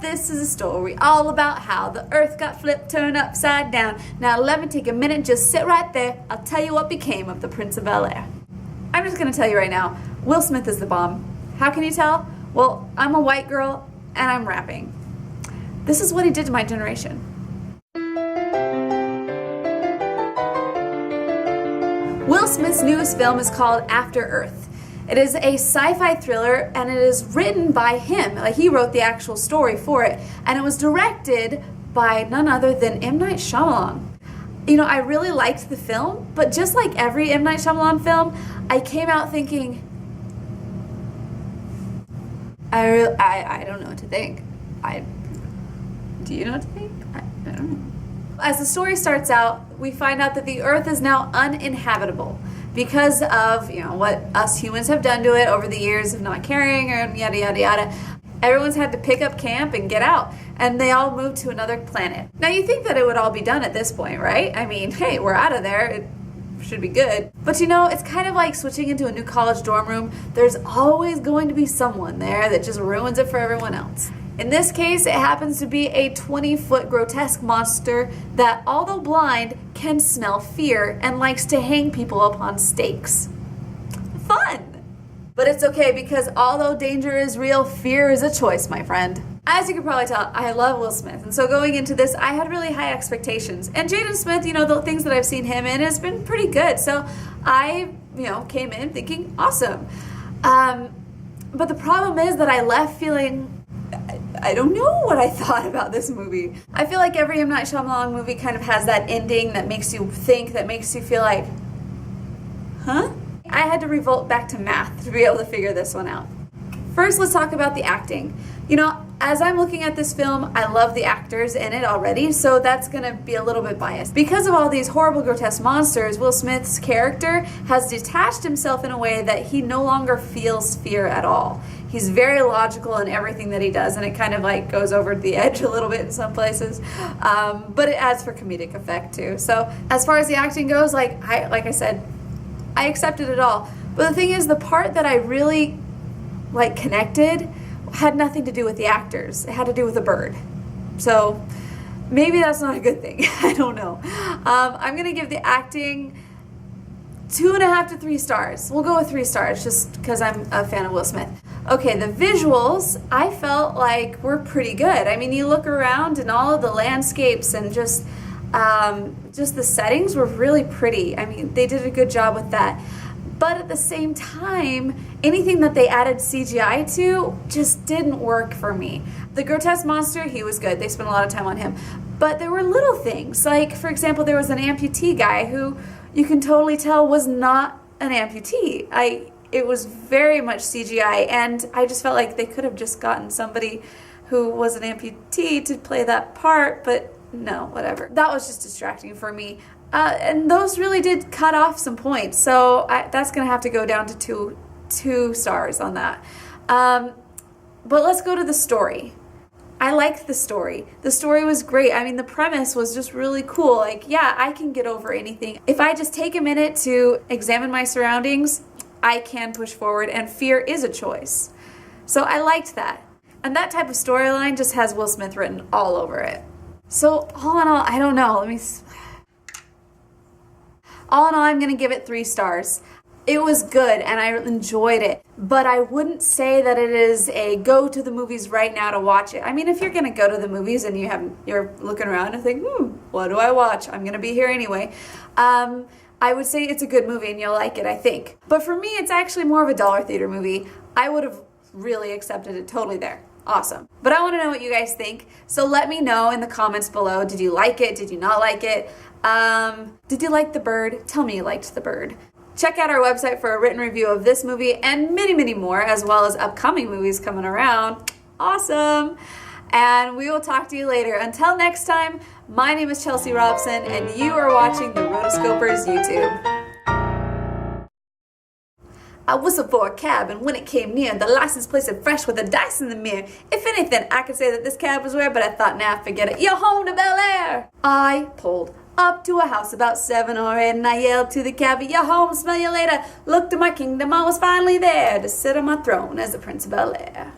this is a story all about how the earth got flipped, turned upside down. Now let me take a minute, just sit right there. I'll tell you what became of the Prince of Bel-Air. I'm just gonna tell you right now, Will Smith is the bomb. How can you tell? Well, I'm a white girl and I'm rapping. This is what he did to my generation. Will Smith's newest film is called After Earth. It is a sci-fi thriller and it is written by him. Like, he wrote the actual story for it. And it was directed by none other than M. Night Shyamalan. You know, I really liked the film, but just like every M. Night Shyamalan film, I came out thinking, I don't know what to think. Do you know what to think? I don't know. As the story starts out, we find out that the earth is now uninhabitable because of, you know, what us humans have done to it over the years of not caring and yada yada yada. Everyone's had to pick up camp and get out, and they all moved to another planet. Now you think that it would all be done at this point, right? I mean, hey, we're out of there. It should be good. But you know, it's kind of like switching into a new college dorm room. There's always going to be someone there that just ruins it for everyone else. In this case, it happens to be a 20-foot grotesque monster that, although blind, can smell fear and likes to hang people upon stakes. Fun! But it's okay, because although danger is real, fear is a choice, my friend. As you can probably tell, I love Will Smith, and so going into this, I had really high expectations. And Jaden Smith, you know, the things that I've seen him in has been pretty good, so I, you know, came in thinking, awesome. But the problem is that I left feeling, I don't know what I thought about this movie. I feel like every M. Night Shyamalan movie kind of has that ending that makes you think, that makes you feel like, huh? I had to revolt back to math to be able to figure this one out. First, let's talk about the acting. You know, as I'm looking at this film, I love the actors in it already, so that's gonna be a little bit biased. Because of all these horrible, grotesque monsters, Will Smith's character has detached himself in a way that he no longer feels fear at all. He's very logical in everything that he does, and it kind of like goes over the edge a little bit in some places, but it adds for comedic effect too. So as far as the acting goes, like I said, I accepted it all. But the thing is, the part that I really like connected had nothing to do with the actors. It had to do with the bird. So maybe that's not a good thing. I don't know. I'm gonna give the acting 2.5 to 3 stars. We'll go with 3 stars just because I'm a fan of Will Smith. Okay, the visuals I felt like were pretty good. I mean, you look around and all of the landscapes and just the settings were really pretty. I mean, they did a good job with that. But at the same time, anything that they added CGI to just didn't work for me. The grotesque monster, he was good. They spent a lot of time on him. But there were little things. Like, for example, there was an amputee guy who you can totally tell was not an amputee. It was very much CGI, and I just felt like they could have just gotten somebody who was an amputee to play that part, but no, whatever. That was just distracting for me. And those really did cut off some points, so that's going to have to go down to two stars on that. But let's go to the story. I liked the story. The story was great. I mean, the premise was just really cool. Like, yeah, I can get over anything. If I just take a minute to examine my surroundings, I can push forward, and fear is a choice. So I liked that. And that type of storyline just has Will Smith written all over it. So all in all, I don't know. All in all, I'm going to give it 3 stars. It was good and I enjoyed it, but I wouldn't say that it is a go to the movies right now to watch it. I mean, if you're going to go to the movies and you're looking around and think, what do I watch? I'm going to be here anyway. I would say it's a good movie and you'll like it, I think. But for me, it's actually more of a dollar theater movie. I would have really accepted it totally there. Awesome. But I want to know what you guys think. So let me know in the comments below. Did you like it? Did you not like it? Did you like the bird? Tell me you liked the bird. Check out our website for a written review of this movie and many, many more, as well as upcoming movies coming around. Awesome. And we will talk to you later. Until next time, my name is Chelsea Robson, and you are watching the Rotoscopers YouTube. I whistled for a cab, and when it came near, the license plate said fresh with a dice in the mirror. If anything, I could say that this cab was rare, but I thought, nah, forget it. You're home to Bel Air. I pulled up to a house about 7 or 8, and I yelled to the cabbie, you're home, smell you later. Looked to my kingdom, I was finally there to sit on my throne as the Prince of Bel Air.